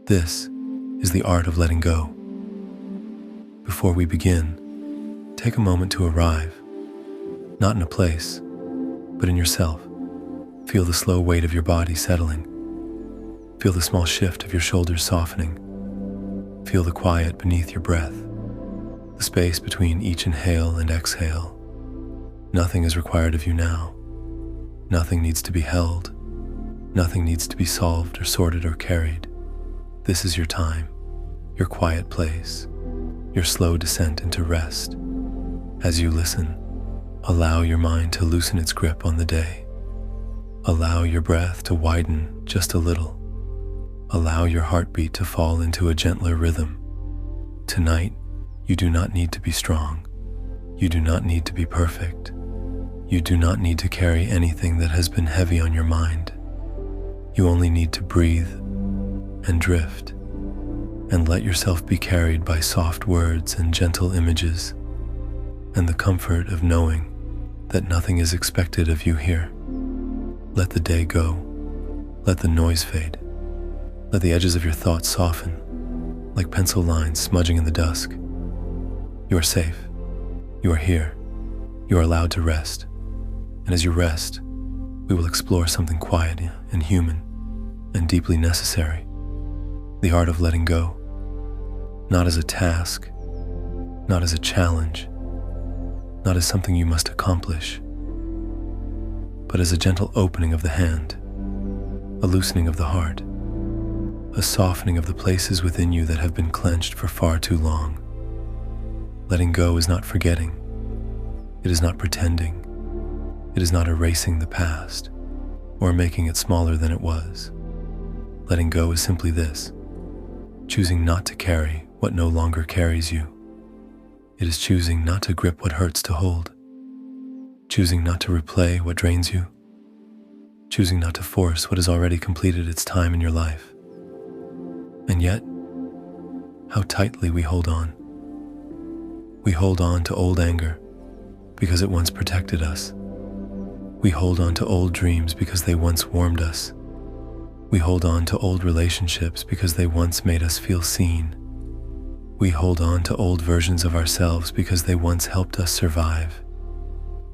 This is the art of letting go. Before we begin, take a moment to arrive, not in a place, but in yourself. Feel the slow weight of your body settling. Feel the small shift of your shoulders softening. Feel the quiet beneath your breath, the space between each inhale and exhale. Nothing is required of you now. Nothing needs to be held. Nothing needs to be solved or sorted or carried. This is your time, your quiet place, your slow descent into rest. As you listen, allow your mind to loosen its grip on the day. Allow your breath to widen just a little. Allow your heartbeat to fall into a gentler rhythm. Tonight, you do not need to be strong. You do not need to be perfect. You do not need to carry anything that has been heavy on your mind. You only need to breathe and drift and let yourself be carried by soft words and gentle images and the comfort of knowing that nothing is expected of you here. Let the day go. Let the noise fade. Let the edges of your thoughts soften like pencil lines smudging in the dusk. You are safe. You are here. You are allowed to rest. And as you rest, we will explore something quiet and human and deeply necessary. The art of letting go, not as a task, not as a challenge, not as something you must accomplish, but as a gentle opening of the hand, a loosening of the heart, a softening of the places within you that have been clenched for far too long. Letting go is not forgetting. It is not pretending. It is not erasing the past or making it smaller than it was. Letting go is simply this: choosing not to carry what no longer carries you. It is choosing not to grip what hurts to hold, choosing not to replay what drains you, choosing not to force what has already completed its time in your life. And yet, how tightly we hold on. We hold on to old anger because it once protected us. We hold on to old dreams because they once warmed us. We hold on to old relationships because they once made us feel seen. We hold on to old versions of ourselves because they once helped us survive.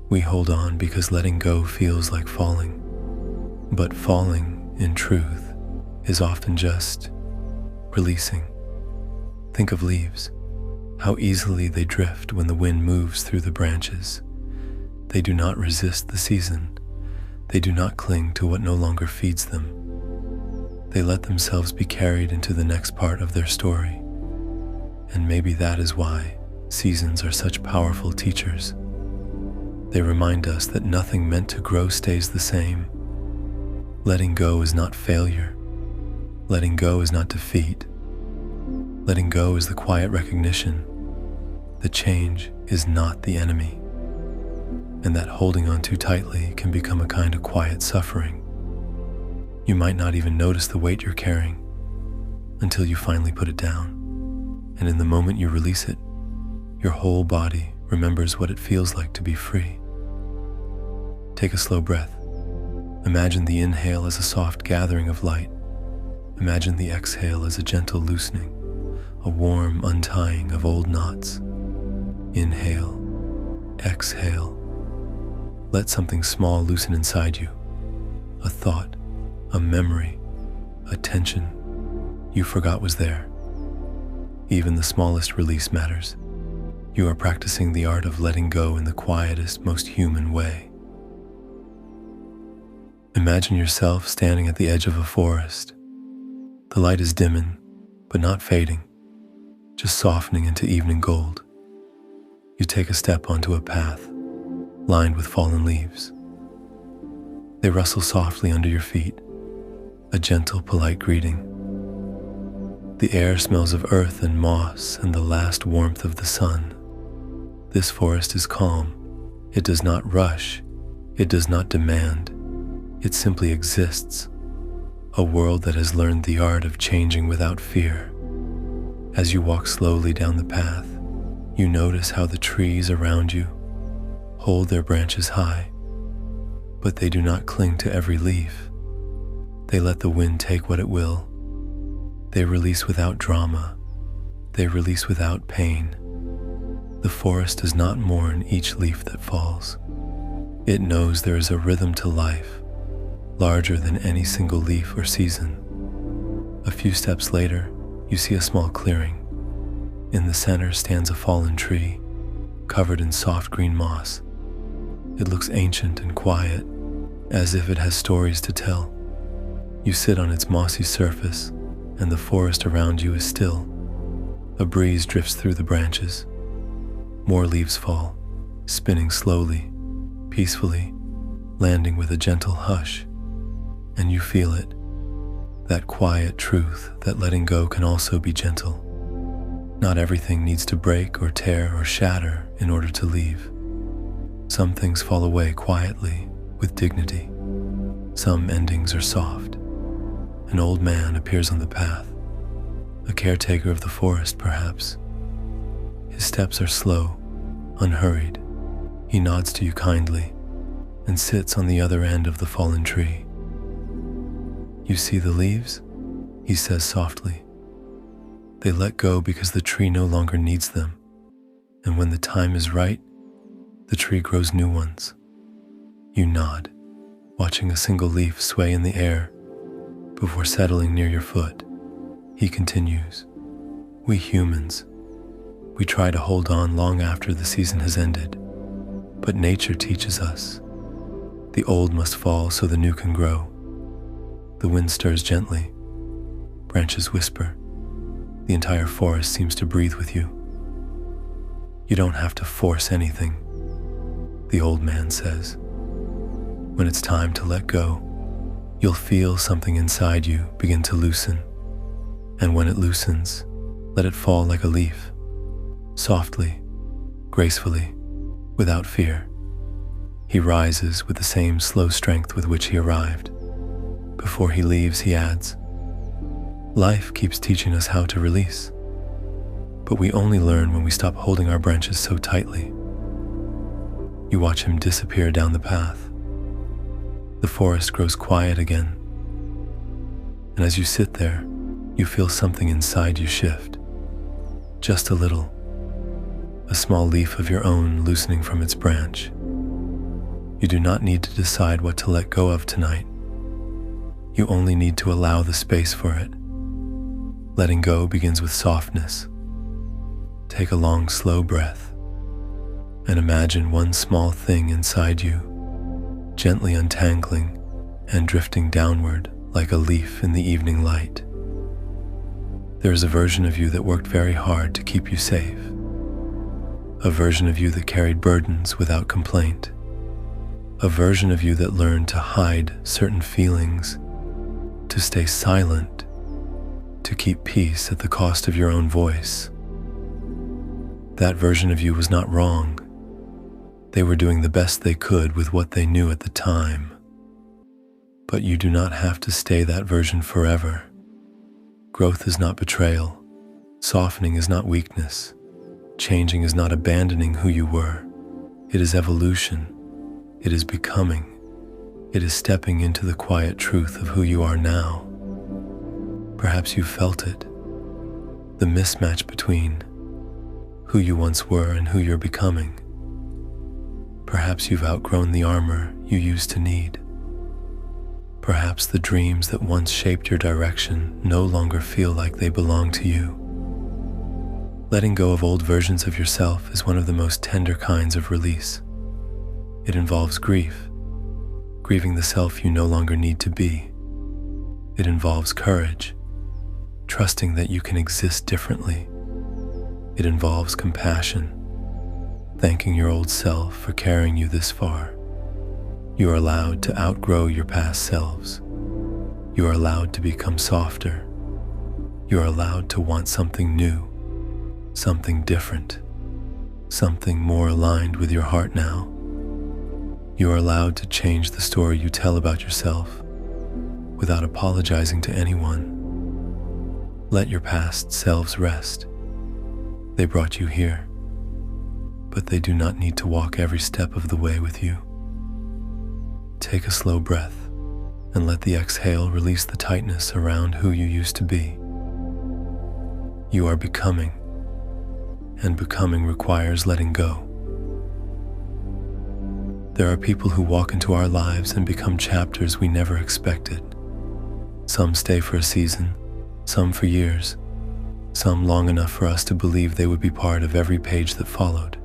We hold on because letting go feels like falling. But falling, in truth, is often just releasing. Think of leaves, how easily they drift when the wind moves through the branches. They do not resist the season. They do not cling to what no longer feeds them. They let themselves be carried into the next part of their story. And maybe that is why seasons are such powerful teachers. They remind us that nothing meant to grow stays the same. Letting go is not failure. Letting go is not defeat. Letting go is the quiet recognition that change is not the enemy, and that holding on too tightly can become a kind of quiet suffering. You might not even notice the weight you're carrying until you finally put it down. And in the moment you release it, your whole body remembers what it feels like to be free. Take a slow breath. Imagine the inhale as a soft gathering of light. Imagine the exhale as a gentle loosening, a warm untying of old knots. Inhale, exhale. Let something small loosen inside you. A thought, a memory, a tension you forgot was there. Even the smallest release matters. You are practicing the art of letting go in the quietest, most human way. Imagine yourself standing at the edge of a forest. The light is dimming, but not fading, just softening into evening gold. You take a step onto a path lined with fallen leaves. They rustle softly under your feet, a gentle, polite greeting. The air smells of earth and moss and the last warmth of the sun. This forest is calm. It does not rush. It does not demand. It simply exists. A world that has learned the art of changing without fear. As you walk slowly down the path, you notice how the trees around you hold their branches high, but they do not cling to every leaf. They let the wind take what it will. They release without drama. They release without pain. The forest does not mourn each leaf that falls. It knows there is a rhythm to life, larger than any single leaf or season. A few steps later, you see a small clearing. In the center stands a fallen tree, covered in soft green moss. It looks ancient and quiet, as if it has stories to tell. You sit on its mossy surface, and the forest around you is still. A breeze drifts through the branches. More leaves fall, spinning slowly, peacefully, landing with a gentle hush. And you feel it, that quiet truth that letting go can also be gentle. Not everything needs to break or tear or shatter in order to leave. Some things fall away quietly, with dignity. Some endings are soft. An old man appears on the path, a caretaker of the forest perhaps. His steps are slow, unhurried. He nods to you kindly and sits on the other end of the fallen tree. "You see the leaves?" he says softly. "They let go because the tree no longer needs them, and when the time is right, the tree grows new ones." You nod, watching a single leaf sway in the air before settling near your foot. He continues, "We humans, we try to hold on long after the season has ended, but nature teaches us. The old must fall so the new can grow." The wind stirs gently. Branches whisper. The entire forest seems to breathe with you. "You don't have to force anything," the old man says. "When it's time to let go, you'll feel something inside you begin to loosen. And when it loosens, let it fall like a leaf, softly, gracefully, without fear." He rises with the same slow strength with which he arrived. Before he leaves, he adds, "Life keeps teaching us how to release, but we only learn when we stop holding our branches so tightly." You watch him disappear down the path. The forest grows quiet again, and as you sit there, you feel something inside you shift. Just a little, a small leaf of your own loosening from its branch. You do not need to decide what to let go of tonight. You only need to allow the space for it. Letting go begins with softness. Take a long, slow breath and imagine one small thing inside you gently untangling and drifting downward like a leaf in the evening light. There is a version of you that worked very hard to keep you safe, a version of you that carried burdens without complaint, a version of you that learned to hide certain feelings, to stay silent, to keep peace at the cost of your own voice. That version of you was not wrong. They were doing the best they could with what they knew at the time. But you do not have to stay that version forever. Growth is not betrayal. Softening is not weakness. Changing is not abandoning who you were. It is evolution. It is becoming. It is stepping into the quiet truth of who you are now. Perhaps you felt it, the mismatch between who you once were and who you're becoming. Perhaps you've outgrown the armor you used to need. Perhaps the dreams that once shaped your direction no longer feel like they belong to you. Letting go of old versions of yourself is one of the most tender kinds of release. It involves grief, grieving the self you no longer need to be. It involves courage, trusting that you can exist differently. It involves compassion, thanking your old self for carrying you this far. You are allowed to outgrow your past selves. You are allowed to become softer. You are allowed to want something new, something different, something more aligned with your heart now. You are allowed to change the story you tell about yourself without apologizing to anyone. Let your past selves rest. They brought you here, but they do not need to walk every step of the way with you. Take a slow breath and let the exhale release the tightness around who you used to be. You are becoming, and becoming requires letting go. There are people who walk into our lives and become chapters we never expected. Some stay for a season, some for years, some long enough for us to believe they would be part of every page that followed.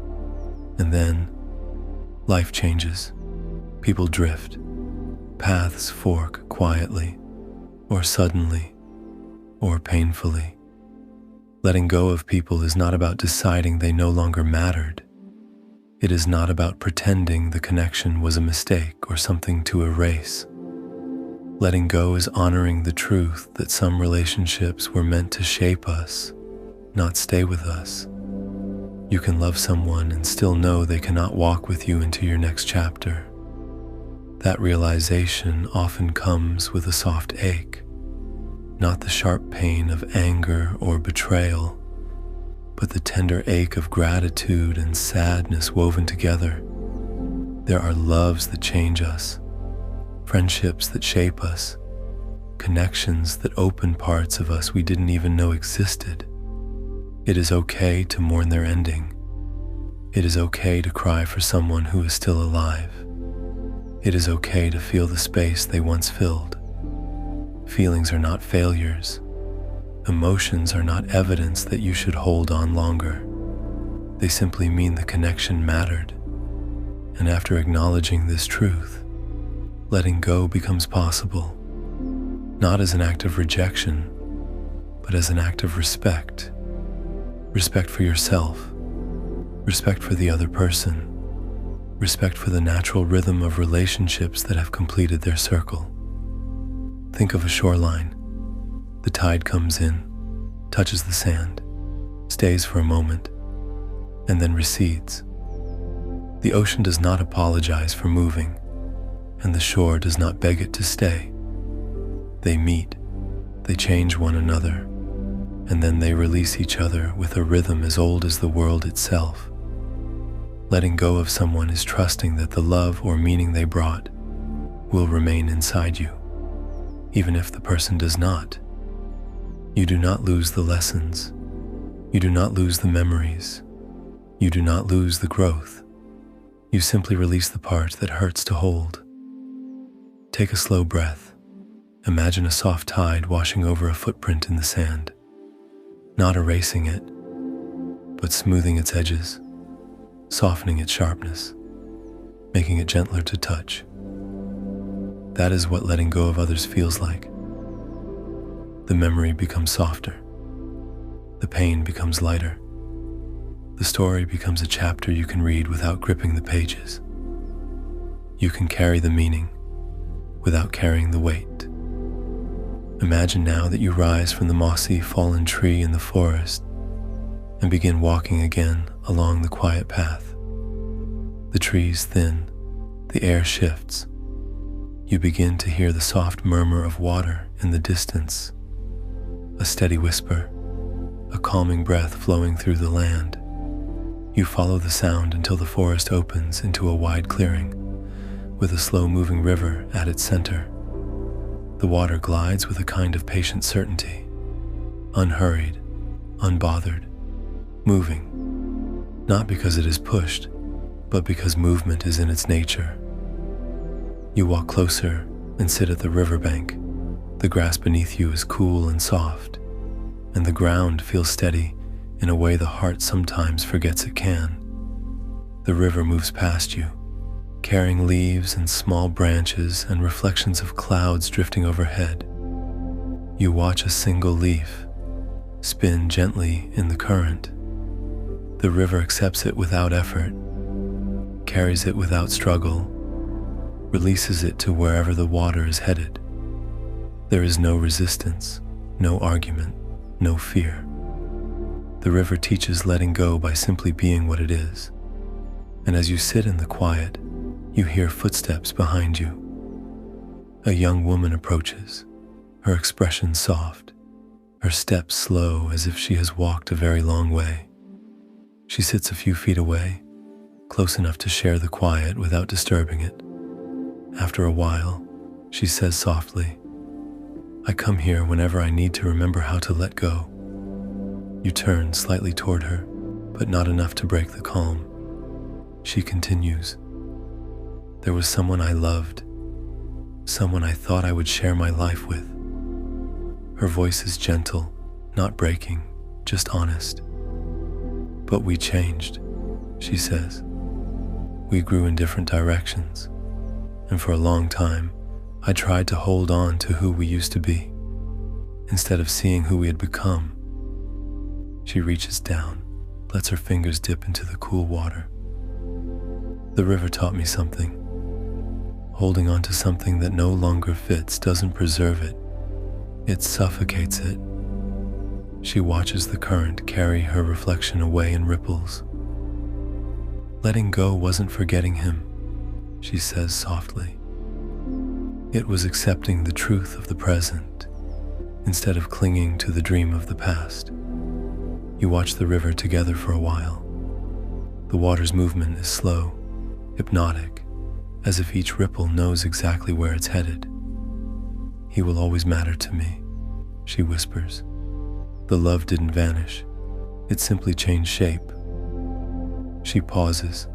And then, life changes. People drift. Paths fork quietly, or suddenly, or painfully. Letting go of people is not about deciding they no longer mattered. It is not about pretending the connection was a mistake or something to erase. Letting go is honoring the truth that some relationships were meant to shape us, not stay with us. You can love someone and still know they cannot walk with you into your next chapter. That realization often comes with a soft ache, not the sharp pain of anger or betrayal, but the tender ache of gratitude and sadness woven together. There are loves that change us, friendships that shape us, connections that open parts of us we didn't even know existed. It is okay to mourn their ending. It is okay to cry for someone who is still alive. It is okay to feel the space they once filled. Feelings are not failures. Emotions are not evidence that you should hold on longer. They simply mean the connection mattered. And after acknowledging this truth, letting go becomes possible, not as an act of rejection, but as an act of respect. Respect for yourself, respect for the other person, respect for the natural rhythm of relationships that have completed their circle. Think of a shoreline. The tide comes in, touches the sand, stays for a moment, and then recedes. The ocean does not apologize for moving, and the shore does not beg it to stay. They meet, they change one another, and then they release each other with a rhythm as old as the world itself. Letting go of someone is trusting that the love or meaning they brought will remain inside you, even if the person does not. You do not lose the lessons. You do not lose the memories. You do not lose the growth. You simply release the part that hurts to hold. Take a slow breath. Imagine a soft tide washing over a footprint in the sand, not erasing it, but smoothing its edges, softening its sharpness, making it gentler to touch. That is what letting go of others feels like. The memory becomes softer. The pain becomes lighter. The story becomes a chapter you can read without gripping the pages. You can carry the meaning without carrying the weight. Imagine now that you rise from the mossy, fallen tree in the forest and begin walking again along the quiet path. The trees thin, the air shifts. You begin to hear the soft murmur of water in the distance, a steady whisper, a calming breath flowing through the land. You follow the sound until the forest opens into a wide clearing, with a slow-moving river at its center. The water glides with a kind of patient certainty, unhurried, unbothered, moving, not because it is pushed, but because movement is in its nature. You walk closer and sit at the riverbank. The grass beneath you is cool and soft, and the ground feels steady in a way the heart sometimes forgets it can. The river moves past you, carrying leaves and small branches and reflections of clouds drifting overhead. You watch a single leaf spin gently in the current. The river accepts it without effort, carries it without struggle, releases it to wherever the water is headed. There is no resistance, no argument, no fear. The river teaches letting go by simply being what it is. And as you sit in the quiet, you hear footsteps behind you. A young woman approaches, her expression soft, her steps slow as if she has walked a very long way. She sits a few feet away, close enough to share the quiet without disturbing it. After a while, she says softly, "I come here whenever I need to remember how to let go." You turn slightly toward her, but not enough to break the calm. She continues. There was someone I loved, someone I thought I would share my life with. Her voice is gentle, not breaking, just honest. But we changed, she says. We grew in different directions, and for a long time, I tried to hold on to who we used to be, instead of seeing who we had become. She reaches down, lets her fingers dip into the cool water. The river taught me something. Holding on to something that no longer fits doesn't preserve it, it suffocates it. She watches the current carry her reflection away in ripples. Letting go wasn't forgetting him, she says softly. It was accepting the truth of the present, instead of clinging to the dream of the past. You watch the river together for a while. The water's movement is slow, hypnotic, as if each ripple knows exactly where it's headed. He will always matter to me, she whispers. The love didn't vanish, it simply changed shape. She pauses,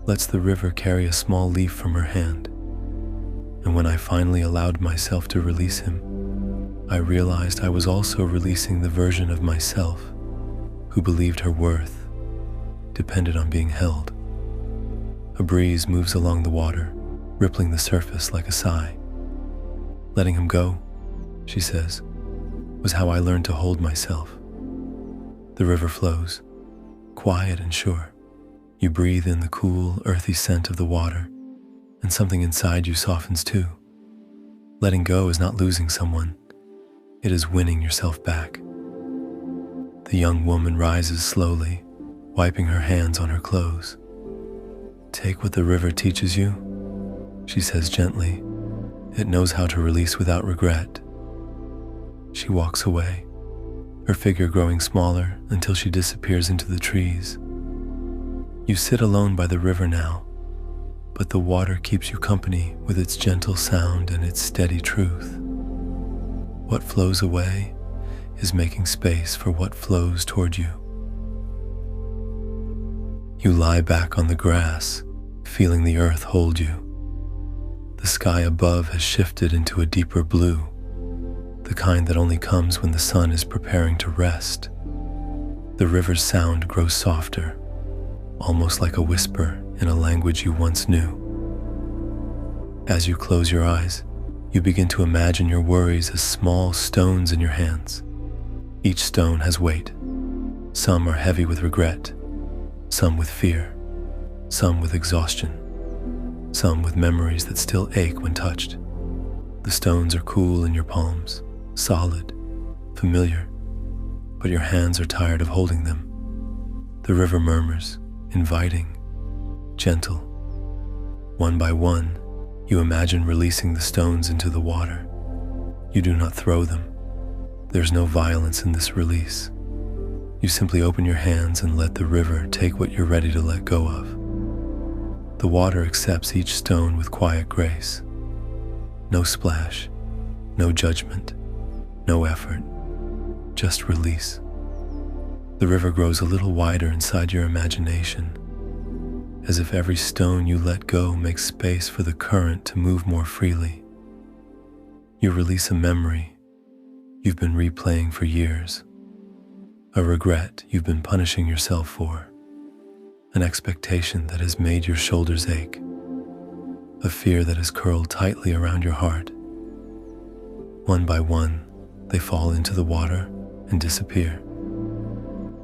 lets the river carry a small leaf from her hand. And when I finally allowed myself to release him, I realized I was also releasing the version of myself who believed her worth depended on being held. A breeze moves along the water, rippling the surface like a sigh. Letting him go, she says, was how I learned to hold myself. The river flows, quiet and sure. You breathe in the cool, earthy scent of the water, and something inside you softens too. Letting go is not losing someone, it is winning yourself back. The young woman rises slowly, wiping her hands on her clothes. Take what the river teaches you, she says gently. It knows how to release without regret. She walks away, her figure growing smaller until she disappears into the trees. You sit alone by the river now, but the water keeps you company with its gentle sound and its steady truth. What flows away is making space for what flows toward you. You lie back on the grass, feeling the earth hold you. The sky above has shifted into a deeper blue, the kind that only comes when the sun is preparing to rest. The river's sound grows softer, almost like a whisper in a language you once knew. As you close your eyes, you begin to imagine your worries as small stones in your hands. Each stone has weight. Some are heavy with regret, some with fear, some with exhaustion, some with memories that still ache when touched. The stones are cool in your palms, solid, familiar, but your hands are tired of holding them. The river murmurs, inviting, gentle. One by one, you imagine releasing the stones into the water. You do not throw them. There's no violence in this release. You simply open your hands and let the river take what you're ready to let go of. The water accepts each stone with quiet grace. No splash, no judgment, no effort, just release. The river grows a little wider inside your imagination, as if every stone you let go makes space for the current to move more freely. You release a memory you've been replaying for years, a regret you've been punishing yourself for, an expectation that has made your shoulders ache, a fear that has curled tightly around your heart. One by one, they fall into the water and disappear.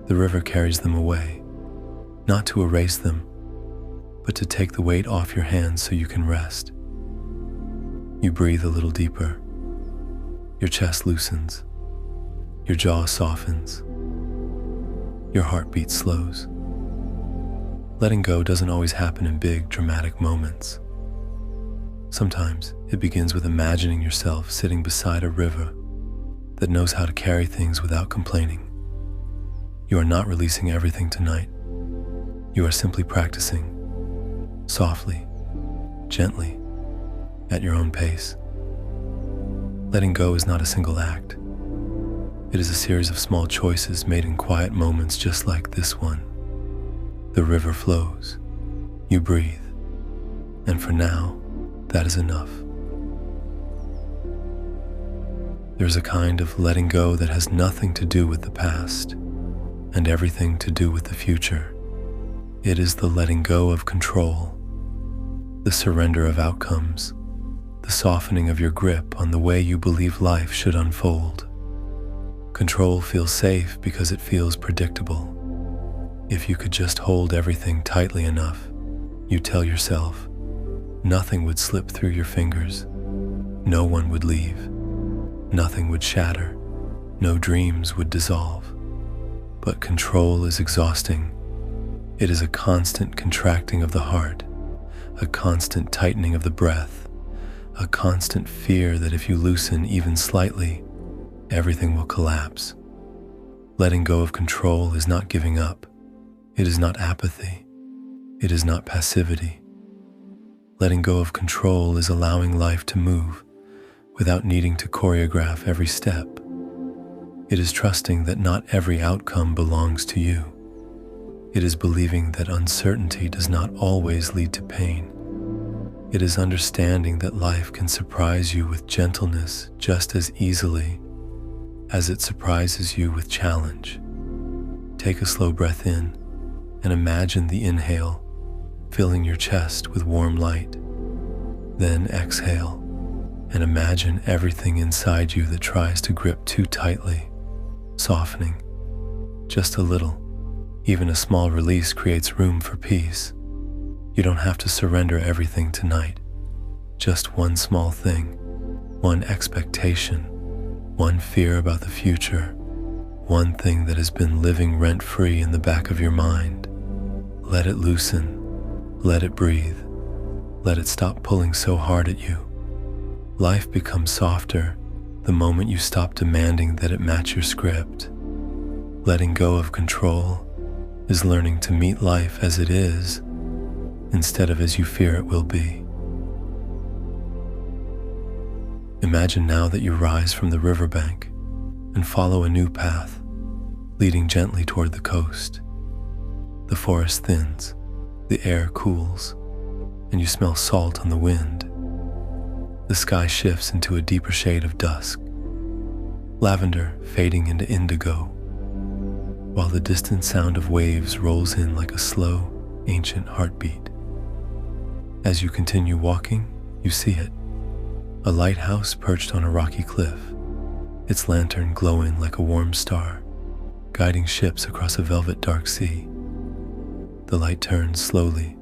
The river carries them away, not to erase them, but to take the weight off your hands so you can rest. You breathe a little deeper. Your chest loosens. Your jaw softens. Your heartbeat slows. Letting go doesn't always happen in big, dramatic moments. Sometimes it begins with imagining yourself sitting beside a river that knows how to carry things without complaining. You are not releasing everything tonight. You are simply practicing, softly, gently, at your own pace. Letting go is not a single act. It is a series of small choices made in quiet moments just like this one. The river flows, you breathe, and for now, that is enough. There's a kind of letting go that has nothing to do with the past and everything to do with the future. It is the letting go of control, the surrender of outcomes, the softening of your grip on the way you believe life should unfold. Control feels safe because it feels predictable. If you could just hold everything tightly enough, you tell yourself, nothing would slip through your fingers, no one would leave, nothing would shatter, no dreams would dissolve. But control is exhausting. It is a constant contracting of the heart, a constant tightening of the breath, a constant fear that if you loosen even slightly, everything will collapse. Letting go of control is not giving up. It is not apathy. It is not passivity. Letting go of control is allowing life to move without needing to choreograph every step. It is trusting that not every outcome belongs to you. It is believing that uncertainty does not always lead to pain. It is understanding that life can surprise you with gentleness just as easily as it surprises you with challenge. Take a slow breath in and imagine the inhale filling your chest with warm light. Then exhale and imagine everything inside you that tries to grip too tightly, softening just a little. Even a small release creates room for peace. You don't have to surrender everything tonight. Just one small thing, one expectation, one fear about the future, one thing that has been living rent-free in the back of your mind. Let it loosen, let it breathe, let it stop pulling so hard at you. Life becomes softer the moment you stop demanding that it match your script. Letting go of control is learning to meet life as it is instead of as you fear it will be. Imagine now that you rise from the riverbank and follow a new path, leading gently toward the coast. The forest thins, the air cools, and you smell salt on the wind. The sky shifts into a deeper shade of dusk, lavender fading into indigo, while the distant sound of waves rolls in like a slow, ancient heartbeat. As you continue walking, you see it, a lighthouse perched on a rocky cliff, its lantern glowing like a warm star, guiding ships across a velvet dark sea. The light turns slowly,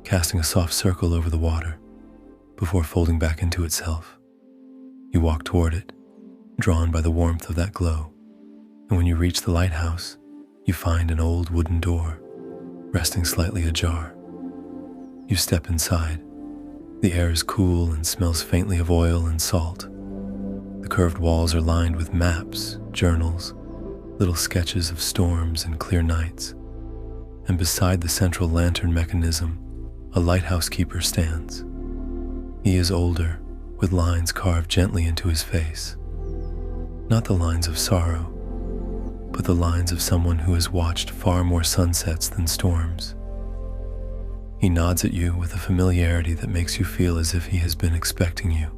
casting a soft circle over the water, before folding back into itself. You walk toward it, drawn by the warmth of that glow, and when you reach the lighthouse, you find an old wooden door, resting slightly ajar. You step inside. The air is cool and smells faintly of oil and salt. The curved walls are lined with maps, journals, little sketches of storms and clear nights. And beside the central lantern mechanism, a lighthouse keeper stands. He is older, with lines carved gently into his face. Not the lines of sorrow, but the lines of someone who has watched far more sunsets than storms. He nods at you with a familiarity that makes you feel as if he has been expecting you.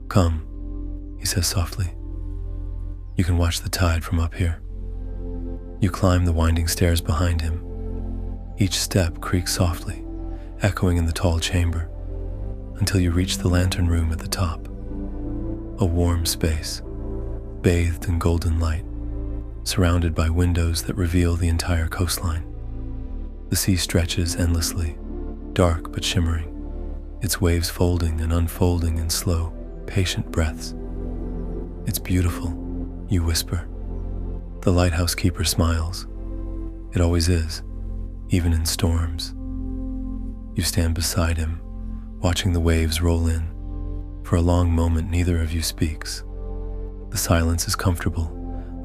"Come," he says softly. "You can watch the tide from up here." You climb the winding stairs behind him. Each step creaks softly, echoing in the tall chamber, until you reach the lantern room at the top. A warm space, bathed in golden light, surrounded by windows that reveal the entire coastline. The sea stretches endlessly, dark but shimmering, its waves folding and unfolding in slow, patient breaths. "It's beautiful," you whisper. The lighthouse keeper smiles. It always is, even in storms. You stand beside him, watching the waves roll in. For a long moment, neither of you speaks. The silence is comfortable,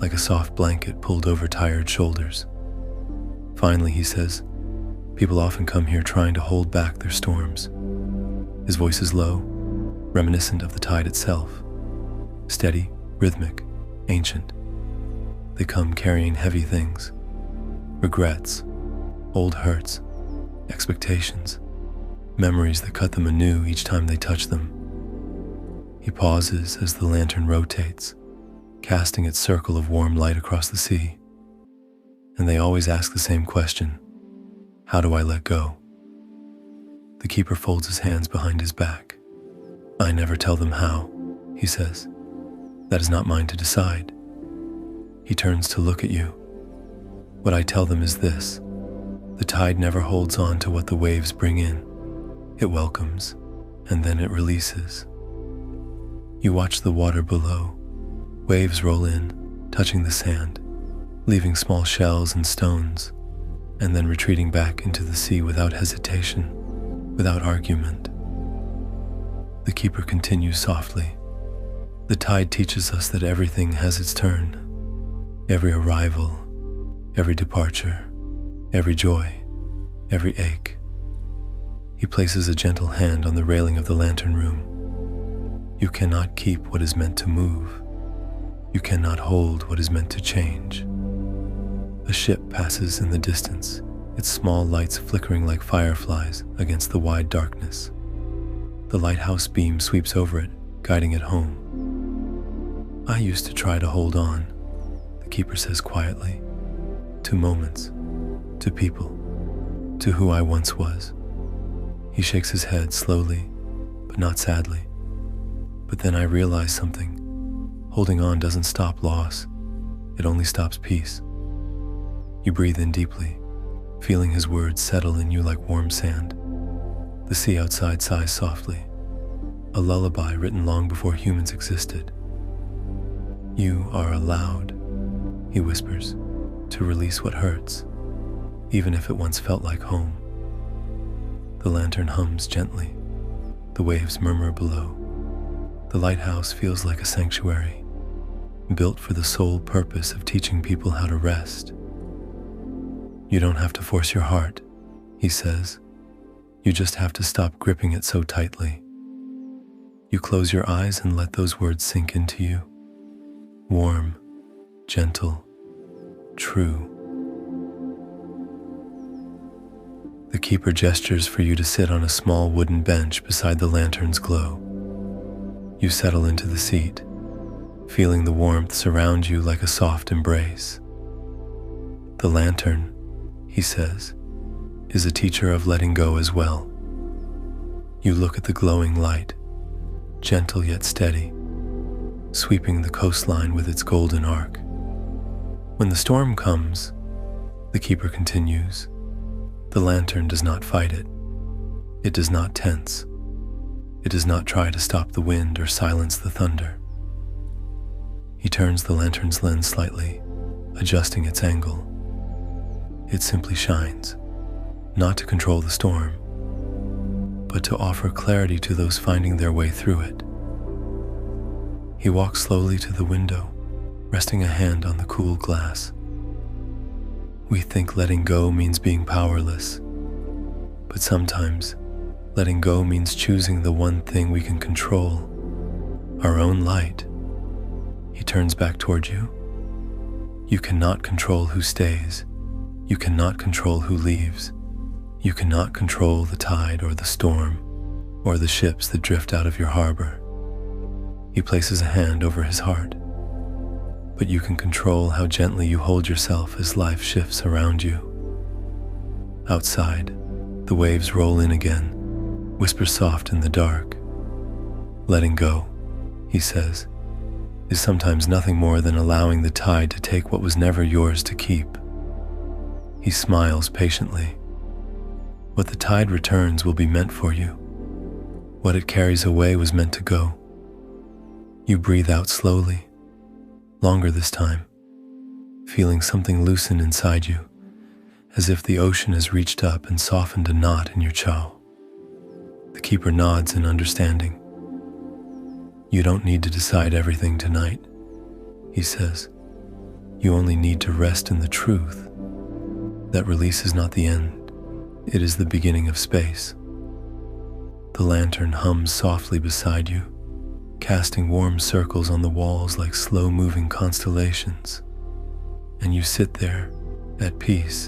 like a soft blanket pulled over tired shoulders. Finally, he says, "People often come here trying to hold back their storms." His voice is low, reminiscent of the tide itself, steady, rhythmic, ancient. They come carrying heavy things, regrets, old hurts, expectations, memories that cut them anew each time they touch them. He pauses as the lantern rotates, casting its circle of warm light across the sea. And they always ask the same question: how do I let go? The keeper folds his hands behind his back. I never tell them how, he says. That is not mine to decide. He turns to look at you. What I tell them is this: the tide never holds on to what the waves bring in. It welcomes, and then it releases. You watch the water below. Waves roll in, touching the sand, leaving small shells and stones, and then retreating back into the sea without hesitation, without argument. The keeper continues softly. The tide teaches us that everything has its turn. Every arrival, every departure, every joy, every ache. He places a gentle hand on the railing of the lantern room. You cannot keep what is meant to move. You cannot hold what is meant to change. A ship passes in the distance, its small lights flickering like fireflies against the wide darkness. The lighthouse beam sweeps over it, guiding it home. I used to try to hold on, the keeper says quietly, to moments, to people, to who I once was. He shakes his head slowly, but not sadly. But then I realize something. Holding on doesn't stop loss. It only stops peace. You breathe in deeply, feeling his words settle in you like warm sand. The sea outside sighs softly, a lullaby written long before humans existed. You are allowed, he whispers, to release what hurts, even if it once felt like home. The lantern hums gently. The waves murmur below. The lighthouse feels like a sanctuary, built for the sole purpose of teaching people how to rest. You don't have to force your heart, he says. You just have to stop gripping it so tightly. You close your eyes and let those words sink into you. Warm, gentle, true. The keeper gestures for you to sit on a small wooden bench beside the lantern's glow. You settle into the seat, feeling the warmth surround you like a soft embrace. The lantern, he says, is a teacher of letting go as well. You look at the glowing light, gentle yet steady, sweeping the coastline with its golden arc. When the storm comes, the keeper continues, the lantern does not fight it. It does not tense. It does not try to stop the wind or silence the thunder. He turns the lantern's lens slightly, adjusting its angle. It simply shines, not to control the storm, but to offer clarity to those finding their way through it. He walks slowly to the window, resting a hand on the cool glass. We think letting go means being powerless, but sometimes letting go means choosing the one thing we can control, our own light. He turns back toward you. You cannot control who stays. You cannot control who leaves. You cannot control the tide or the storm or the ships that drift out of your harbor. He places a hand over his heart. But you can control how gently you hold yourself as life shifts around you. Outside, the waves roll in again, whisper soft in the dark. Letting go, he says, is sometimes nothing more than allowing the tide to take what was never yours to keep. He smiles patiently. What the tide returns will be meant for you. What it carries away was meant to go. You breathe out slowly, longer this time, feeling something loosen inside you, as if the ocean has reached up and softened a knot in your jaw. The keeper nods in understanding. You don't need to decide everything tonight, he says. You only need to rest in the truth that release is not the end, it is the beginning of space. The lantern hums softly beside you, casting warm circles on the walls like slow-moving constellations. And you sit there, at peace,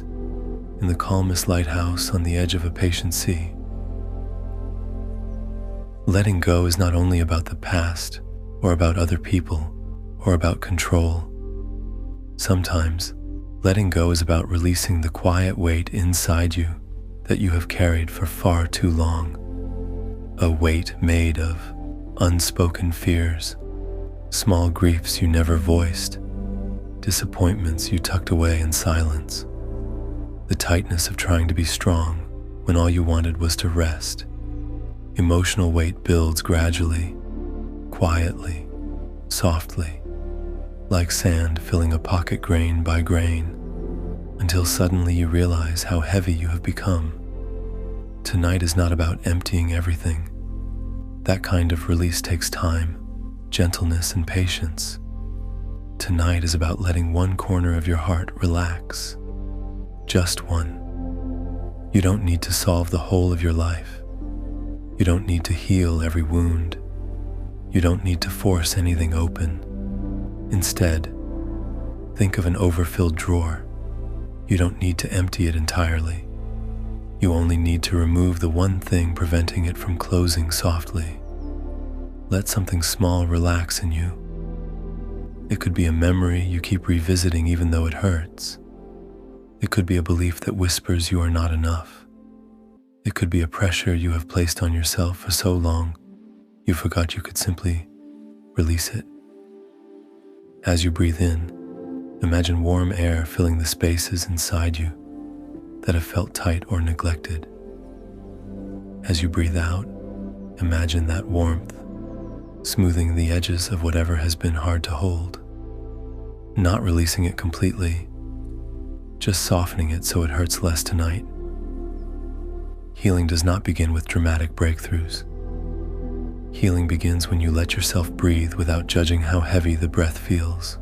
in the calmest lighthouse on the edge of a patient sea. Letting go is not only about the past, or about other people, or about control. Sometimes, letting go is about releasing the quiet weight inside you that you have carried for far too long. A weight made of unspoken fears, small griefs you never voiced, disappointments you tucked away in silence, the tightness of trying to be strong when all you wanted was to rest. Emotional weight builds gradually, quietly, softly, like sand filling a pocket grain by grain, until suddenly you realize how heavy you have become. Tonight is not about emptying everything. That kind of release takes time, gentleness, and patience. Tonight is about letting one corner of your heart relax. Just one. You don't need to solve the whole of your life. You don't need to heal every wound. You don't need to force anything open. Instead, think of an overfilled drawer. You don't need to empty it entirely. You only need to remove the one thing preventing it from closing softly. Let something small relax in you. It could be a memory you keep revisiting even though it hurts. It could be a belief that whispers you are not enough. It could be a pressure you have placed on yourself for so long you forgot you could simply release it. As you breathe in, imagine warm air filling the spaces inside you that have felt tight or neglected. As you breathe out, imagine that warmth smoothing the edges of whatever has been hard to hold. Not releasing it completely, just softening it so it hurts less tonight. Healing does not begin with dramatic breakthroughs. Healing begins when you let yourself breathe without judging how heavy the breath feels.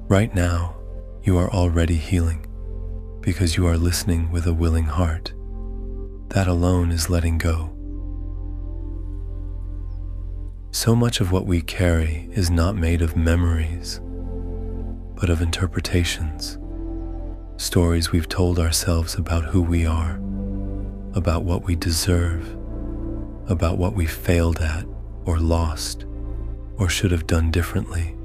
Right now, you are already healing because you are listening with a willing heart. That alone is letting go. So much of what we carry is not made of memories, but of interpretations. Stories we've told ourselves about who we are, about what we deserve, about what we failed at or lost or should have done differently.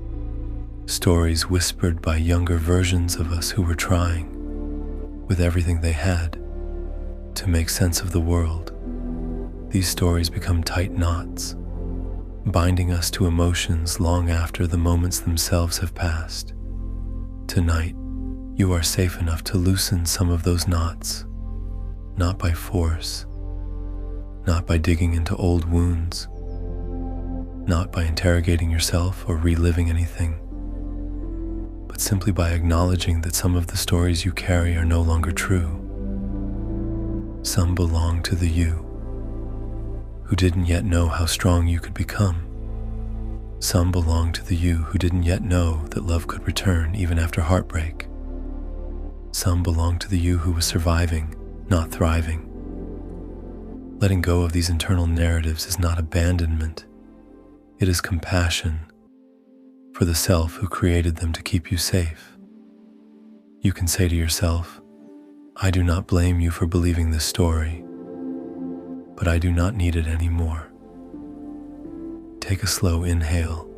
Stories whispered by younger versions of us who were trying, with everything they had, to make sense of the world. These stories become tight knots, binding us to emotions long after the moments themselves have passed. Tonight, you are safe enough to loosen some of those knots, not by force, not by digging into old wounds, not by interrogating yourself or reliving anything, but simply by acknowledging that some of the stories you carry are no longer true. Some belong to the you who didn't yet know how strong you could become. Some belong to the you who didn't yet know that love could return even after heartbreak. Some belong to the you who was surviving, not thriving. Letting go of these internal narratives is not abandonment. It is compassion for the self who created them to keep you safe. You can say to yourself, I do not blame you for believing this story, but I do not need it anymore. Take a slow inhale.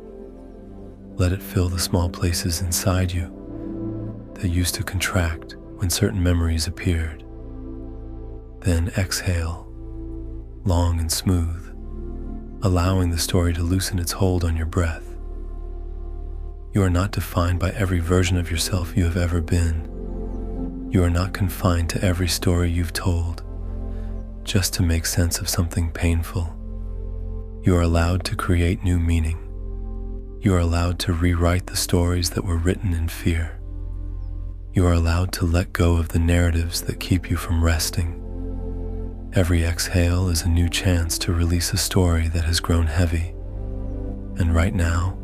Let it fill the small places inside you that used to contract when certain memories appeared. Then exhale, long and smooth, allowing the story to loosen its hold on your breath. You are not defined by every version of yourself you have ever been. You are not confined to every story you've told, just to make sense of something painful. You are allowed to create new meaning. You are allowed to rewrite the stories that were written in fear. You are allowed to let go of the narratives that keep you from resting. Every exhale is a new chance to release a story that has grown heavy. And right now,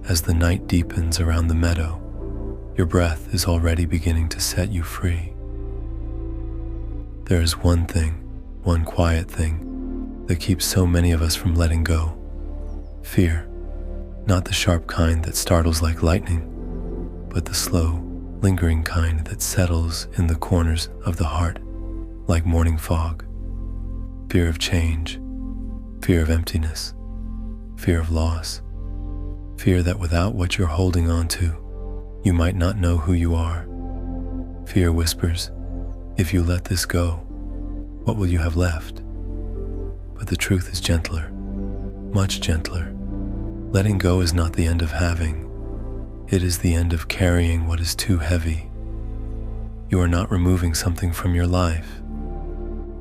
as the night deepens around the meadow, your breath is already beginning to set you free. There is one thing, one quiet thing, that keeps so many of us from letting go. Fear, not the sharp kind that startles like lightning, but the slow, lingering kind that settles in the corners of the heart like morning fog. Fear of change, fear of emptiness, fear of loss, fear that without what you're holding on to, you might not know who you are. Fear whispers, if you let this go, what will you have left? But the truth is gentler, much gentler. Letting go is not the end of having. It is the end of carrying what is too heavy. You are not removing something from your life.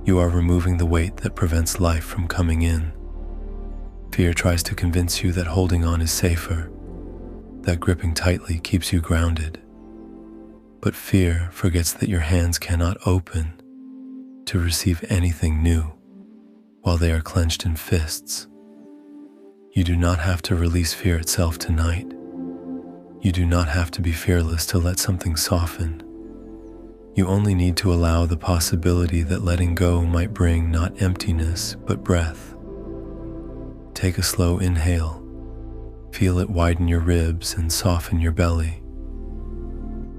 You are removing the weight that prevents life from coming in. Fear tries to convince you that holding on is safer, that gripping tightly keeps you grounded. But fear forgets that your hands cannot open to receive anything new while they are clenched in fists. You do not have to release fear itself tonight. You do not have to be fearless to let something soften. You only need to allow the possibility that letting go might bring not emptiness, but breath. Take a slow inhale. Feel it widen your ribs and soften your belly.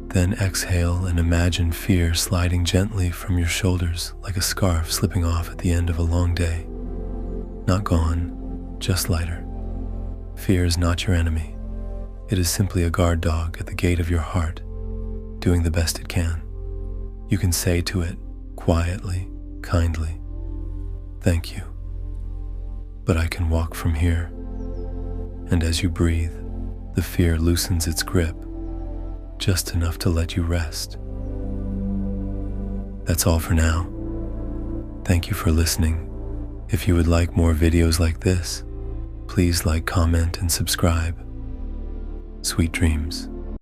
Then exhale and imagine fear sliding gently from your shoulders like a scarf slipping off at the end of a long day. Not gone, just lighter. Fear is not your enemy. It is simply a guard dog at the gate of your heart, doing the best it can. You can say to it, quietly, kindly, "Thank you, but I can walk from here." And as you breathe, the fear loosens its grip, just enough to let you rest. That's all for now. Thank you for listening. If you would like more videos like this, please like, comment, and subscribe. Sweet dreams.